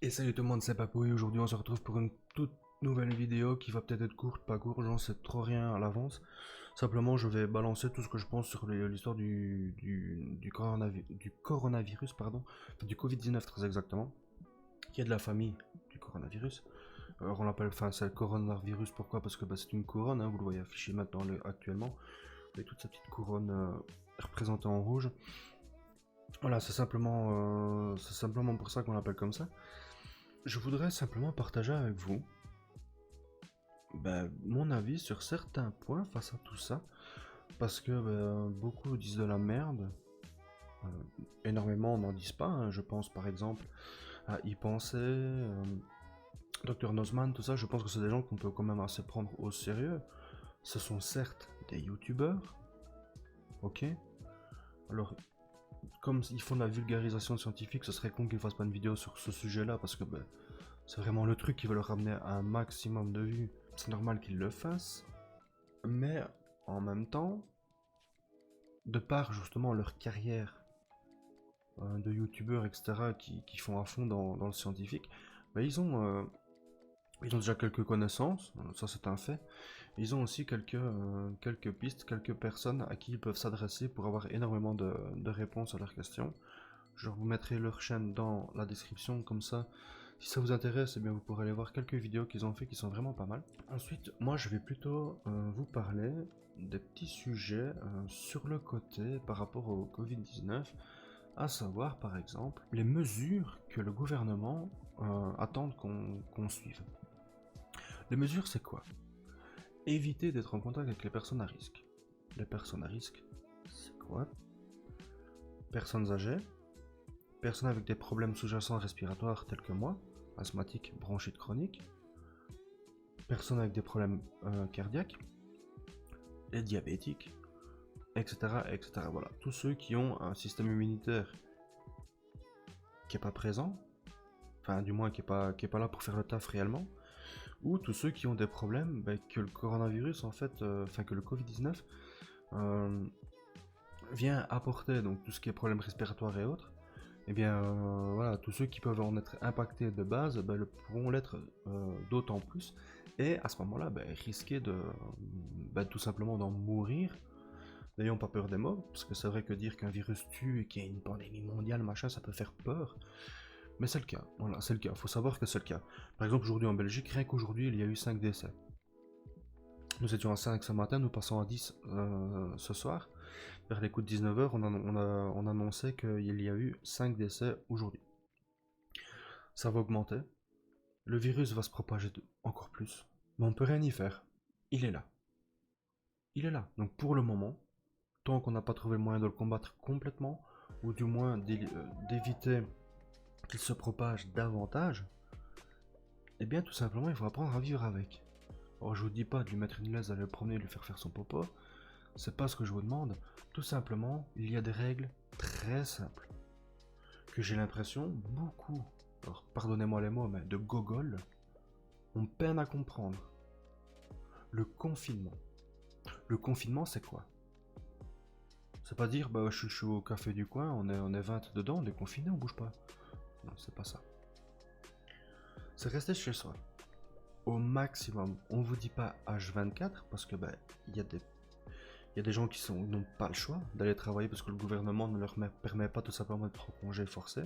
Et salut tout le monde, c'est Papouille. Aujourd'hui on se retrouve pour une toute nouvelle vidéo qui va peut-être être courte, pas courte, j'en sais trop rien à l'avance. Simplement je vais balancer tout ce que je pense sur l'histoire du coronavirus, pardon, enfin, du Covid-19 très exactement, qui est de la famille du coronavirus. Alors on l'appelle, enfin c'est le coronavirus, pourquoi? Parce que c'est une couronne, hein, vous le voyez affiché maintenant actuellement, avec toute sa petite couronne représentée en rouge. Voilà, c'est simplement pour ça qu'on l'appelle comme ça. Je voudrais simplement partager avec vous mon avis sur certains points face à tout ça, parce que beaucoup disent de la merde, euh, énormément n'en disent pas, hein. Je pense par exemple à Y penser, Dr Nozman, tout ça, je pense que c'est des gens qu'on peut quand même assez prendre au sérieux. Ce sont certes des youtubeurs, ok. Alors, comme ils font de la vulgarisation scientifique, ce serait con qu'ils fassent pas une vidéo sur ce sujet-là, parce que c'est vraiment le truc qui va leur ramener un maximum de vues. C'est normal qu'ils le fassent, mais en même temps, de par justement leur carrière de youtubeurs, etc., qui font à fond dans le scientifique, ils ont déjà quelques connaissances, ça c'est un fait. Ils ont aussi quelques pistes, quelques personnes à qui ils peuvent s'adresser pour avoir énormément de réponses à leurs questions. Je vous mettrai leur chaîne dans la description, comme ça, si ça vous intéresse, eh bien vous pourrez aller voir quelques vidéos qu'ils ont fait qui sont vraiment pas mal. Ensuite, moi je vais plutôt vous parler des petits sujets sur le côté par rapport au Covid-19, à savoir par exemple les mesures que le gouvernement attend qu'on suive. Les mesures c'est quoi? Éviter d'être en contact avec les personnes à risque. Les personnes à risque, c'est quoi? Personnes âgées, personnes avec des problèmes sous-jacents respiratoires tels que moi, asthmatique, bronchite chronique, personnes avec des problèmes cardiaques, les diabétiques, etc., etc. Voilà, tous ceux qui ont un système immunitaire qui est pas présent, enfin du moins qui est pas là pour faire le taf réellement, ou tous ceux qui ont des problèmes que le coronavirus en fait, enfin que le Covid-19 euh, vient apporter, donc tout ce qui est problèmes respiratoires et autres. Eh bien, voilà, tous ceux qui peuvent en être impactés de base le pourront l'être d'autant plus, et à ce moment-là, risquer de tout simplement d'en mourir. N'ayons pas peur des mots, parce que c'est vrai que dire qu'un virus tue et qu'il y a une pandémie mondiale, machin, ça peut faire peur, mais c'est le cas. Voilà, c'est le cas. Faut savoir que c'est le cas. Par exemple, aujourd'hui en Belgique, rien qu'aujourd'hui, il y a eu 5 décès. Nous étions à 5 ce matin, nous passons à 10 ce soir. Vers les coups de 19h, on annonçait qu'il y a eu 5 décès aujourd'hui. Ça va augmenter. Le virus va se propager encore plus. Mais on peut rien y faire. Il est là. Il est là. Donc pour le moment, tant qu'on n'a pas trouvé le moyen de le combattre complètement, ou du moins d'éviter qu'il se propage davantage, eh bien tout simplement il faut apprendre à vivre avec. Alors je vous dis pas de lui mettre une laisse, d'aller le promener, de lui faire faire son popo, c'est pas ce que je vous demande. Tout simplement, il y a des règles très simples que j'ai l'impression beaucoup, alors pardonnez-moi les mots, mais de gogol, on peine à comprendre. Le confinement. Le confinement, c'est quoi? C'est pas dire, je suis au café du coin, on est 20 dedans, on est confiné, on bouge pas. Non, c'est pas ça. C'est rester chez soi. Au maximum. On vous dit pas H24 parce que il y a des gens qui n'ont pas le choix d'aller travailler parce que le gouvernement ne leur permet pas tout simplement d'être en congé forcé.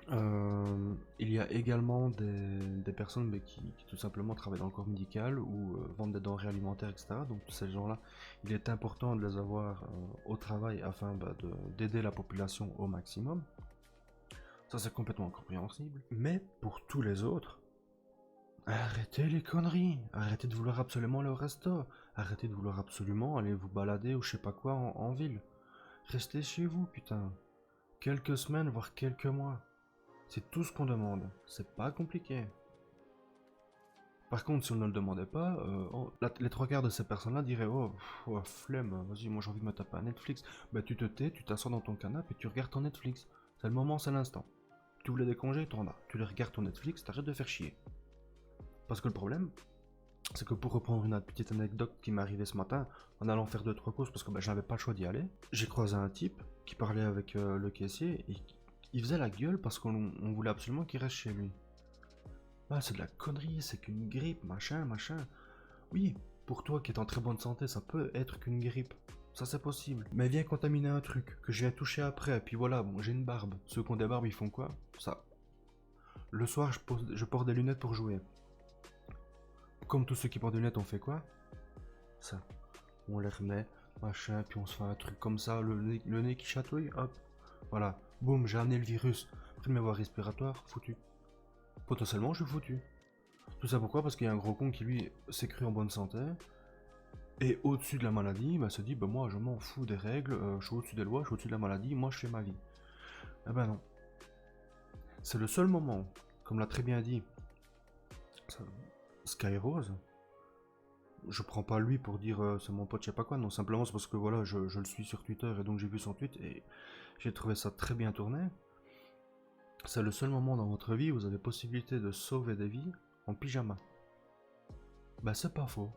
Il y a également des personnes qui tout simplement travaillent dans le corps médical ou vendent des denrées alimentaires, etc. Donc tous ces gens-là, il est important de les avoir au travail afin d'aider la population au maximum. Ça c'est complètement compréhensible. Mais pour tous les autres, arrêtez les conneries, arrêtez de vouloir absolument aller au resto, arrêtez de vouloir absolument aller vous balader ou je sais pas quoi en ville. Restez chez vous, putain. Quelques semaines, voire quelques mois. C'est tout ce qu'on demande, c'est pas compliqué. Par contre, si on ne le demandait pas, les trois quarts de ces personnes-là diraient oh, flemme, vas-y, moi j'ai envie de me taper un Netflix. Tu te tais, tu t'assois dans ton canapé et tu regardes ton Netflix. C'est le moment, c'est l'instant. Tu voulais des congés, t'en as. Tu les regardes ton Netflix, t'arrêtes de faire chier. Parce que le problème, c'est que pour reprendre une petite anecdote qui m'est arrivée ce matin, en allant faire 2-3 courses parce que je n'avais pas le choix d'y aller, j'ai croisé un type qui parlait avec le caissier et il faisait la gueule parce qu'on voulait absolument qu'il reste chez lui. Ah, c'est de la connerie, c'est qu'une grippe, machin, machin. Oui, pour toi qui es en très bonne santé, ça peut être qu'une grippe. Ça, c'est possible. Mais viens contaminer un truc que je viens toucher après, et puis voilà, bon, j'ai une barbe. Ceux qui ont des barbes, ils font quoi? Ça. Le soir, je porte des lunettes pour jouer. Comme tous ceux qui portent des lunettes, on fait quoi? Ça. On les remet, machin, puis on se fait un truc comme ça, le nez qui chatouille, hop. Voilà. Boum, j'ai amené le virus. Pris de mes voies respiratoires, foutu. Potentiellement, je suis foutu. Tout ça pourquoi? Parce qu'il y a un gros con qui, lui, s'est cru en bonne santé. Et au-dessus de la maladie, bah, se dit, bah, moi, je m'en fous des règles, je suis au-dessus des lois, je suis au-dessus de la maladie, moi, je fais ma vie. Eh ben non. C'est le seul moment, comme l'a très bien dit Skyrose, je prends pas lui pour dire c'est mon pote, je sais pas quoi, non, simplement c'est parce que voilà, je le suis sur Twitter et donc j'ai vu son tweet et j'ai trouvé ça très bien tourné. C'est le seul moment dans votre vie où vous avez possibilité de sauver des vies en pyjama. Bah c'est pas faux.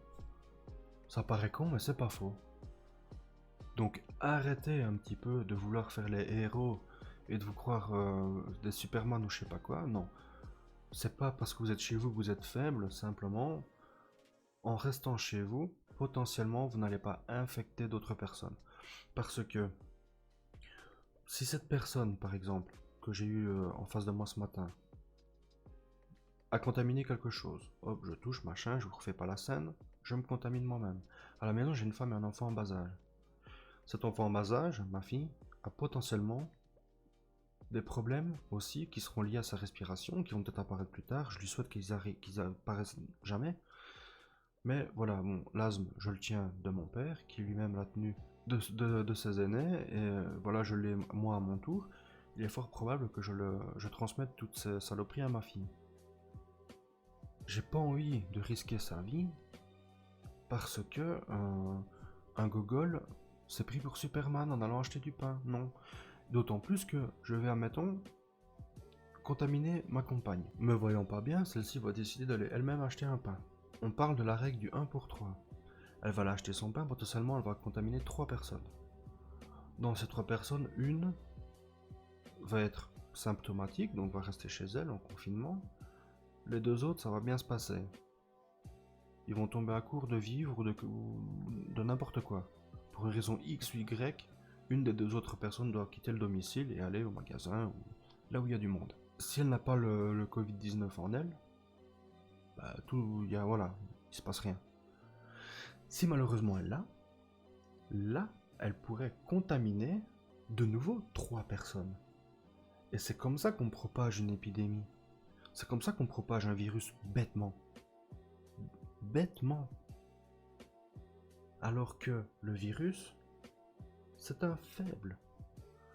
Ça paraît con, mais c'est pas faux. Donc arrêtez un petit peu de vouloir faire les héros et de vous croire des Superman ou je sais pas quoi, non. C'est pas parce que vous êtes chez vous que vous êtes faible, simplement, en restant chez vous, potentiellement vous n'allez pas infecter d'autres personnes. Parce que si cette personne, par exemple, que j'ai eu en face de moi ce matin, a contaminé quelque chose, hop, je touche, machin, je vous refais pas la scène, je me contamine moi-même. À la maison, j'ai une femme et un enfant en bas âge. Cet enfant en bas âge, ma fille, a potentiellement des problèmes aussi qui seront liés à sa respiration, qui vont peut-être apparaître plus tard. Je lui souhaite qu'ils apparaissent jamais. Mais voilà, bon, l'asthme, je le tiens de mon père, qui lui-même l'a tenu de ses aînés, et voilà, je l'ai moi à mon tour. Il est fort probable que je transmette toutes ces saloperies à ma fille. J'ai pas envie de risquer sa vie parce que un gogol s'est pris pour Superman en allant acheter du pain. Non. D'autant plus que je vais, admettons, contaminer ma compagne. Me voyant pas bien, celle-ci va décider d'aller elle-même acheter un pain. On parle de la règle du 1 pour 3. Elle va aller acheter son pain, potentiellement elle va contaminer 3 personnes. Dans ces 3 personnes, une va être symptomatique, donc va rester chez elle en confinement. Les 2 autres, ça va bien se passer. Ils vont tomber à court de vivre ou de n'importe quoi. Pour une raison X ou Y, une des 2 autres personnes doit quitter le domicile et aller au magasin ou là où il y a du monde. Si elle n'a pas le Covid-19 en elle, bah voilà, il se passe rien. Si malheureusement elle l'a, là, elle pourrait contaminer de nouveau 3 personnes. Et c'est comme ça qu'on propage une épidémie. C'est comme ça qu'on propage un virus bêtement. Bêtement. Alors que le virus, c'est un faible.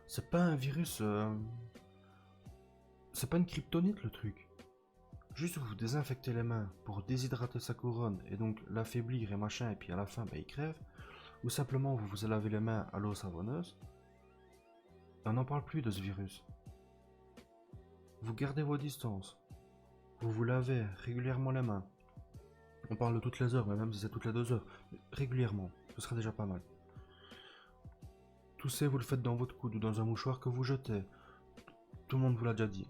C'est pas un virus... c'est pas une kryptonite le truc. Juste vous désinfectez les mains pour déshydrater sa couronne et donc l'affaiblir et machin, et puis à la fin, bah, il crève. Ou simplement vous vous lavez les mains à l'eau savonneuse. Et on n'en parle plus de ce virus. Vous gardez vos distances. Vous vous lavez régulièrement les mains. On parle de toutes les heures, mais même si c'est toutes les 2 heures. Régulièrement, ce sera déjà pas mal. Tousser, vous le faites dans votre coude ou dans un mouchoir que vous jetez. Tout le monde vous l'a déjà dit.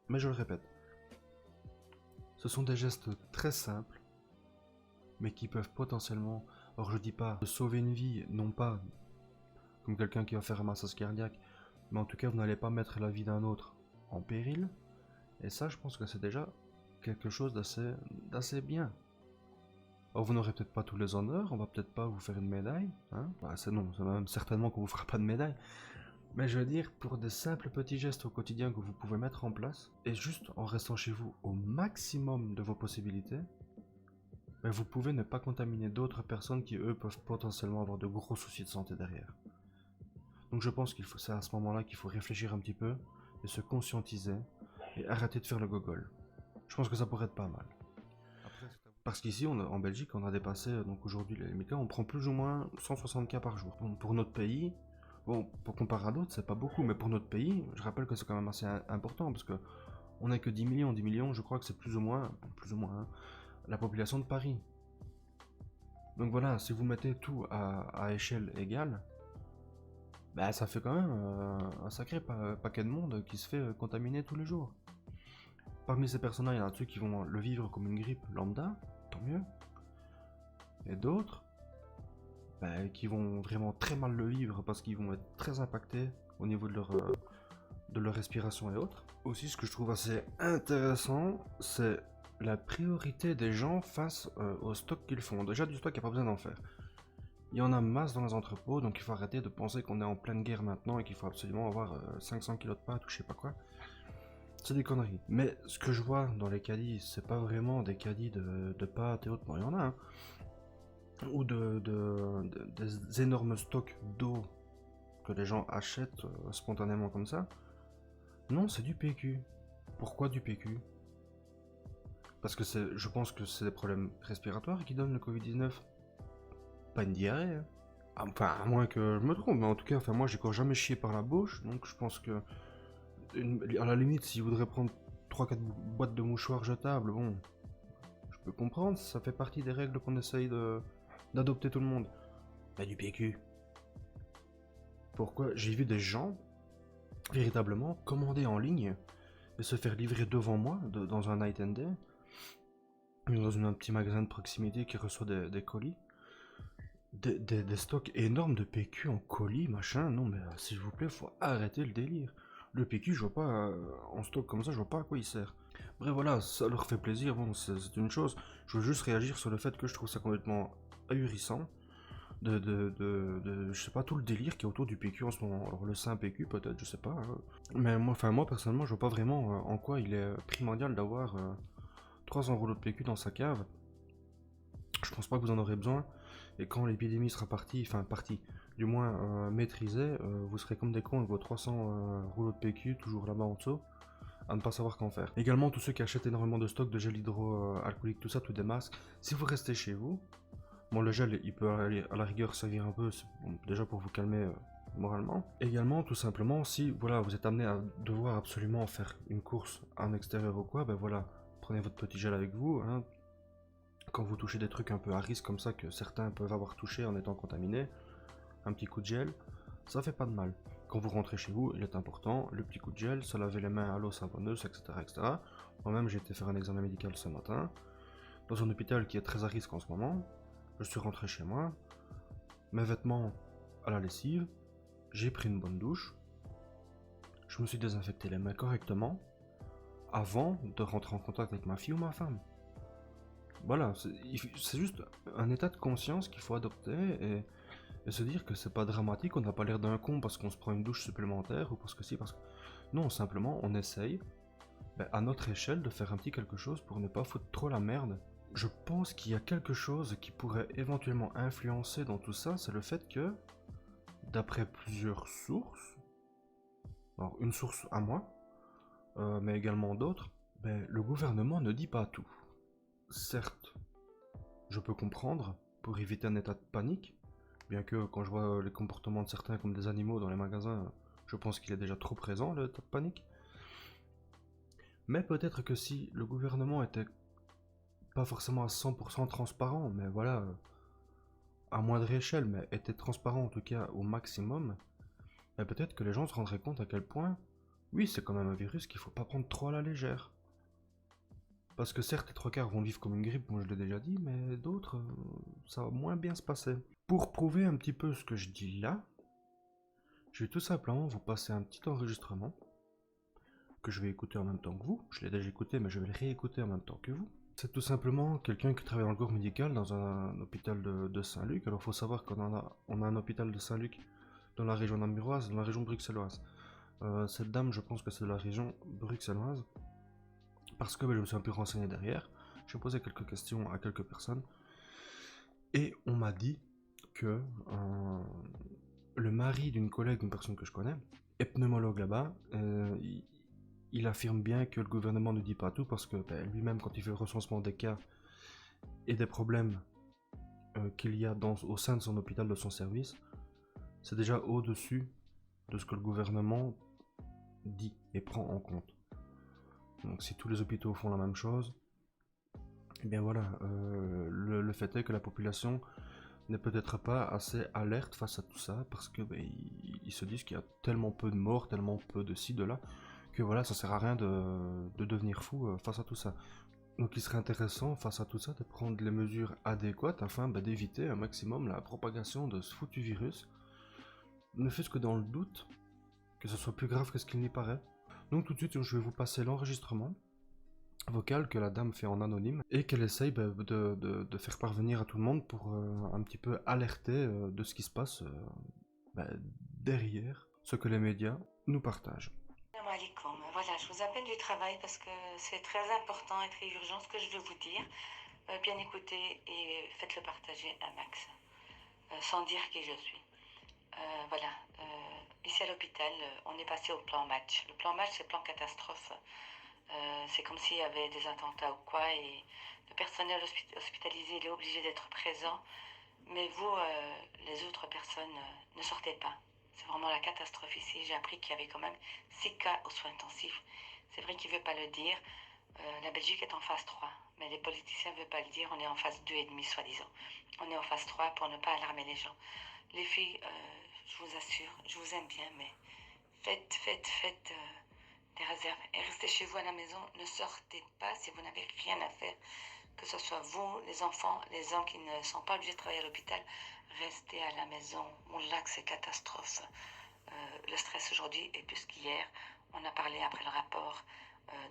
Mais je le répète. Ce sont des gestes très simples, mais qui peuvent potentiellement... Alors je dis pas de sauver une vie, non pas comme quelqu'un qui va faire un massage cardiaque, mais en tout cas vous n'allez pas mettre la vie d'un autre en péril. Et ça, je pense que c'est déjà quelque chose d'assez bien. Alors vous n'aurez peut-être pas tous les honneurs, on va peut-être pas vous faire une médaille, hein, bah, c'est même certainement qu'on vous fera pas de médaille. Mais je veux dire, pour des simples petits gestes au quotidien que vous pouvez mettre en place, et juste en restant chez vous au maximum de vos possibilités, ben vous pouvez ne pas contaminer d'autres personnes qui, eux, peuvent potentiellement avoir de gros soucis de santé derrière. Donc je pense c'est à ce moment-là qu'il faut réfléchir un petit peu, et se conscientiser, et arrêter de faire le gogol. Je pense que ça pourrait être pas mal. Parce qu'ici, en Belgique, on a dépassé, donc aujourd'hui, les cas, on prend plus ou moins 160 cas par jour. Bon, pour notre pays, bon, pour comparer à d'autres, c'est pas beaucoup, mais pour notre pays, je rappelle que c'est quand même assez important, parce que on n'a que 10 millions, je crois que c'est plus ou moins hein, la population de Paris. Donc voilà, si vous mettez tout à échelle égale, bah ça fait quand même un sacré paquet de monde qui se fait contaminer tous les jours. parmi ces personnes-là, il y en a ceux qui vont le vivre comme une grippe lambda, tant mieux. Et d'autres, qui vont vraiment très mal le vivre parce qu'ils vont être très impactés au niveau de leur respiration et autres. Aussi, ce que je trouve assez intéressant, c'est la priorité des gens face au stock qu'ils font. Déjà, du stock, il n'y a pas besoin d'en faire. Il y en a masse dans les entrepôts, donc il faut arrêter de penser qu'on est en pleine guerre maintenant et qu'il faut absolument avoir 500 kilos de pâtes ou je sais pas quoi. C'est des conneries. Mais ce que je vois dans les caddies, c'est pas vraiment des caddies de pâtes et autres. Bon, il y en a, hein. Ou des énormes stocks d'eau que les gens achètent spontanément comme ça. Non, c'est du PQ. Pourquoi du PQ? Parce que je pense que c'est des problèmes respiratoires qui donnent le Covid-19. Pas une diarrhée, hein. Enfin, à moins que je me trompe, mais en tout cas, enfin, moi j'ai encore jamais chié par la bouche, donc je pense que, à la limite, s'il voudrait prendre 3-4 boîtes de mouchoirs jetables, bon, je peux comprendre, ça fait partie des règles qu'on essaye d'adopter tout le monde. Mais du PQ. Pourquoi? J'ai vu des gens, véritablement, commander en ligne et se faire livrer devant moi, dans un night and day, dans un petit magasin de proximité qui reçoit des colis. Des stocks énormes de PQ en colis, machin. Non, mais s'il vous plaît, faut arrêter le délire. Le PQ, je vois pas, en stock comme ça, je vois pas à quoi il sert. Bref, voilà, ça leur fait plaisir, bon, c'est une chose. Je veux juste réagir sur le fait que je trouve ça complètement ahurissant. Je sais pas, tout le délire qui est autour du PQ en ce moment. Alors, le saint PQ, peut-être, je sais pas, hein. Mais moi, personnellement, je vois pas vraiment en quoi il est primordial d'avoir 300 rouleaux de PQ dans sa cave. Je pense pas que vous en aurez besoin. Et quand l'épidémie sera partie, du moins maîtrisée, vous serez comme des cons avec vos 300 rouleaux de PQ toujours là-bas en dessous, à ne pas savoir qu'en faire. Également, tous ceux qui achètent énormément de stock de gel hydroalcoolique, tout ça, tout des masques, si vous restez chez vous, bon, le gel, il peut aller à la rigueur servir un peu, bon, déjà pour vous calmer moralement. Également, tout simplement, si voilà, vous êtes amené à devoir absolument faire une course en extérieur ou quoi, ben voilà, prenez votre petit gel avec vous, hein. Quand vous touchez des trucs un peu à risque comme ça que certains peuvent avoir touché en étant contaminés, un petit coup de gel, ça fait pas de mal. Quand vous rentrez chez vous, il est important, le petit coup de gel, se laver les mains à l'eau savonneuse, etc., etc. Moi-même, j'ai été faire un examen médical ce matin, dans un hôpital qui est très à risque en ce moment. Je suis rentré chez moi, mes vêtements à la lessive, j'ai pris une bonne douche, je me suis désinfecté les mains correctement, avant de rentrer en contact avec ma fille ou ma femme. Voilà, c'est juste un état de conscience qu'il faut adopter et se dire que c'est pas dramatique, on n'a pas l'air d'un con parce qu'on se prend une douche supplémentaire ou parce que si, parce que... Non, simplement, on essaye, à notre échelle, de faire un petit quelque chose pour ne pas foutre trop la merde. Je pense qu'il y a quelque chose qui pourrait éventuellement influencer dans tout ça, c'est le fait que, d'après plusieurs sources, alors une source à moi, mais également d'autres, le gouvernement ne dit pas tout. Certes, je peux comprendre, pour éviter un état de panique, bien que quand je vois les comportements de certains comme des animaux dans les magasins, je pense qu'il est déjà trop présent, l'état de panique. Mais peut-être que si le gouvernement était pas forcément à 100% transparent, mais voilà, à moindre échelle, mais était transparent en tout cas au maximum, peut-être que les gens se rendraient compte à quel point, oui, c'est quand même un virus qu'il faut pas prendre trop à la légère. Parce que certes, les 3 quarts vont vivre comme une grippe, moi je l'ai déjà dit, mais d'autres, ça va moins bien se passer. Pour prouver un petit peu ce que je dis là, je vais tout simplement vous passer un petit enregistrement que je vais écouter en même temps que vous. Je l'ai déjà écouté, mais je vais le réécouter en même temps que vous. C'est tout simplement quelqu'un qui travaille dans le corps médical dans un hôpital de Saint-Luc. Alors il faut savoir on a un hôpital de Saint-Luc dans la région namuroise, dans la région bruxelloise. Cette dame, je pense que c'est de la région bruxelloise. Parce que je me suis un peu renseigné derrière, j'ai posé quelques questions à quelques personnes, et on m'a dit que le mari d'une collègue, une personne que je connais, est pneumologue là-bas, il affirme bien que le gouvernement ne dit pas tout, parce que lui-même, quand il fait le recensement des cas et des problèmes qu'il y a au sein de son hôpital, de son service, c'est déjà au-dessus de ce que le gouvernement dit et prend en compte. Donc si tous les hôpitaux font la même chose, et bien voilà, le fait est que la population n'est peut-être pas assez alerte face à tout ça, parce que ils se disent qu'il y a tellement peu de morts, tellement peu de ci, de là, que voilà, ça sert à rien de devenir fou face à tout ça. Donc il serait intéressant face à tout ça de prendre les mesures adéquates afin d'éviter un maximum la propagation de ce foutu virus, ne fût-ce que dans le doute que ce soit plus grave que ce qu'il n'y paraît. Donc tout de suite je vais vous passer l'enregistrement vocal que la dame fait en anonyme et qu'elle essaye de faire parvenir à tout le monde pour un petit peu alerter de ce qui se passe derrière ce que les médias nous partagent. Salam alaikum. Voilà, je vous appelle du travail parce que c'est très important et très urgent ce que je veux vous dire. Bien écoutez et faites-le partager un max, sans dire qui je suis. Voilà, ici à l'hôpital, on est passé au plan match. Le plan match, c'est le plan catastrophe. C'est comme s'il y avait des attentats ou quoi, et le personnel hospitalisé il est obligé d'être présent. Mais vous, les autres personnes, ne sortez pas. C'est vraiment la catastrophe ici. J'ai appris qu'il y avait quand même 6 cas aux soins intensifs. C'est vrai qu'il ne veut pas le dire. La Belgique est en phase 3, mais les politiciens ne veulent pas le dire. On est en phase 2,5 soi-disant. On est en phase 3 pour ne pas alarmer les gens. Les filles, je vous assure, je vous aime bien, mais faites des réserves. Et restez chez vous à la maison. Ne sortez pas si vous n'avez rien à faire. Que ce soit vous, les enfants, les hommes qui ne sont pas obligés de travailler à l'hôpital, restez à la maison. On l'a que c'est catastrophe. Le stress aujourd'hui est plus qu'hier. On a parlé après le rapport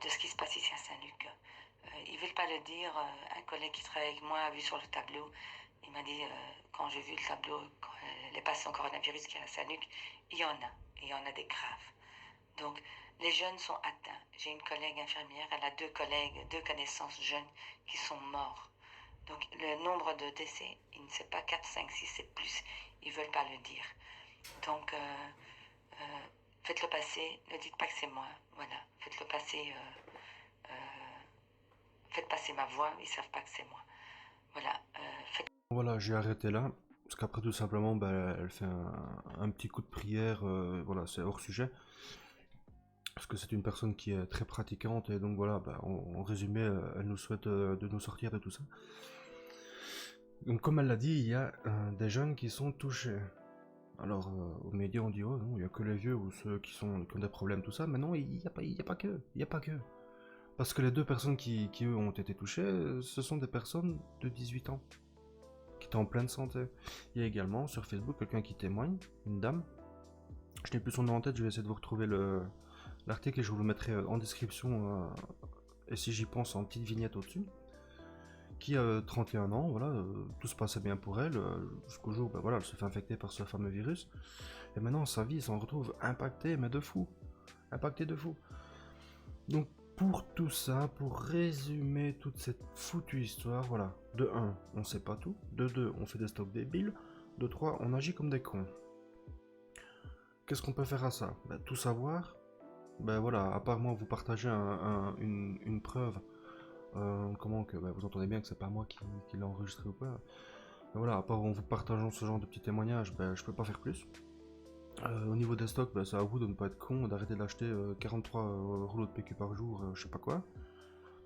de ce qui se passe ici à Saint-Luc. Ils ne veulent pas le dire. Un collègue qui travaille avec moi a vu sur le tableau. Il m'a dit, quand j'ai vu le tableau, les patients coronavirus qu'il y a à Saint-Luc, il y en a. Et il y en a des graves. Donc, les jeunes sont atteints. J'ai une collègue infirmière, elle a 2 collègues, 2 connaissances jeunes qui sont morts. Donc, le nombre de décès, il ne sait pas 4, 5, 6, c'est plus. Ils ne veulent pas le dire. Donc, faites-le passer. Ne dites pas que c'est moi. Voilà. Faites-le passer. Faites passer ma voix. Ils ne savent pas que c'est moi. Voilà. Voilà, j'ai arrêté là. Parce qu'après tout simplement, elle fait un petit coup de prière. Voilà, c'est hors sujet. Parce que c'est une personne qui est très pratiquante et donc voilà, en résumé, elle nous souhaite de nous sortir de tout ça. Donc comme elle l'a dit, il y a des jeunes qui sont touchés. Alors aux médias on dit oh non, il n'y a que les vieux ou ceux qui ont des problèmes, tout ça, mais non, il n'y a pas que, il n'y a pas que. Parce que les 2 personnes qui eux ont été touchées, ce sont des personnes de 18 ans, qui étaient en pleine santé. Il y a également sur Facebook quelqu'un qui témoigne, une dame. Je n'ai plus son nom en tête, je vais essayer de vous retrouver l'article et je vous le mettrai en description et si j'y pense en petite vignette au-dessus, qui a 31 ans, voilà, tout se passait bien pour elle, jusqu'au jour où voilà, elle se fait infecter par ce fameux virus, et maintenant sa vie s'en retrouve impactée, mais de fou, impactée de fou. Donc pour tout ça, pour résumer toute cette foutue histoire, voilà, de 1, on sait pas tout, de 2, on fait des stocks débiles, de 3, on agit comme des cons. Qu'est-ce qu'on peut faire à ça? Tout savoir. Voilà, à part moi vous partagez une preuve, comment que vous entendez bien que c'est pas moi qui l'ai enregistré ou pas. Voilà, à part en vous partageant ce genre de petits témoignages, je peux pas faire plus. Au niveau des stocks, c'est à vous de ne pas être con, d'arrêter d'acheter 43 rouleaux de PQ par jour, je sais pas quoi.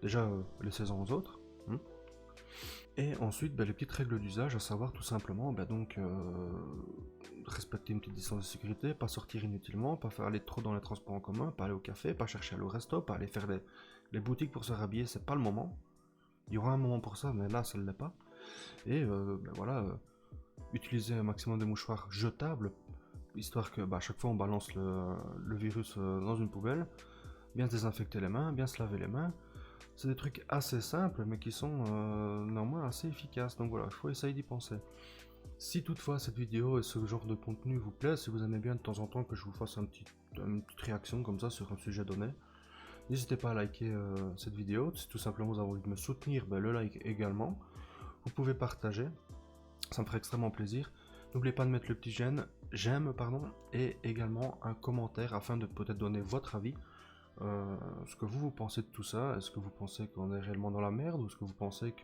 Déjà, laissez-en aux autres. Et ensuite, les petites règles d'usage, à savoir tout simplement, respecter une petite distance de sécurité, pas sortir inutilement, pas faire aller trop dans les transports en commun, pas aller au café, pas chercher à aller au resto, pas aller faire les boutiques pour se rhabiller, c'est pas le moment. Il y aura un moment pour ça, mais là, ça ne l'est pas. Et voilà, utiliser un maximum de mouchoirs jetables, histoire que à chaque fois on balance le virus dans une poubelle, bien se désinfecter les mains, bien se laver les mains. C'est des trucs assez simples, mais qui sont néanmoins assez efficaces. Donc voilà, il faut essayer d'y penser. Si toutefois cette vidéo et ce genre de contenu vous plaît, si vous aimez bien de temps en temps que je vous fasse une petite réaction comme ça sur un sujet donné, n'hésitez pas à liker cette vidéo. Si tout simplement vous avez envie de me soutenir, le like également. Vous pouvez partager, ça me ferait extrêmement plaisir. N'oubliez pas de mettre le petit j'aime, et également un commentaire afin de peut-être donner votre avis. Ce que vous pensez de tout ça, est-ce que vous pensez qu'on est réellement dans la merde ou est-ce que vous pensez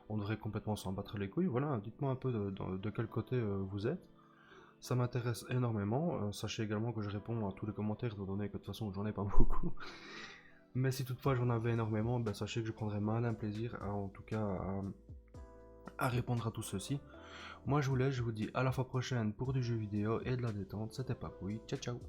qu'on devrait complètement s'en battre les couilles? Voilà, dites-moi un peu de quel côté vous êtes. Ça m'intéresse énormément. Sachez également que je réponds à tous les commentaires, étant donné que de toute façon j'en ai pas beaucoup. Mais si toutefois j'en avais énormément, sachez que je prendrais malin plaisir en tout cas à répondre à tout ceci. Moi je vous laisse, je vous dis à la fois prochaine pour du jeu vidéo et de la détente. C'était Papouille, ciao ciao.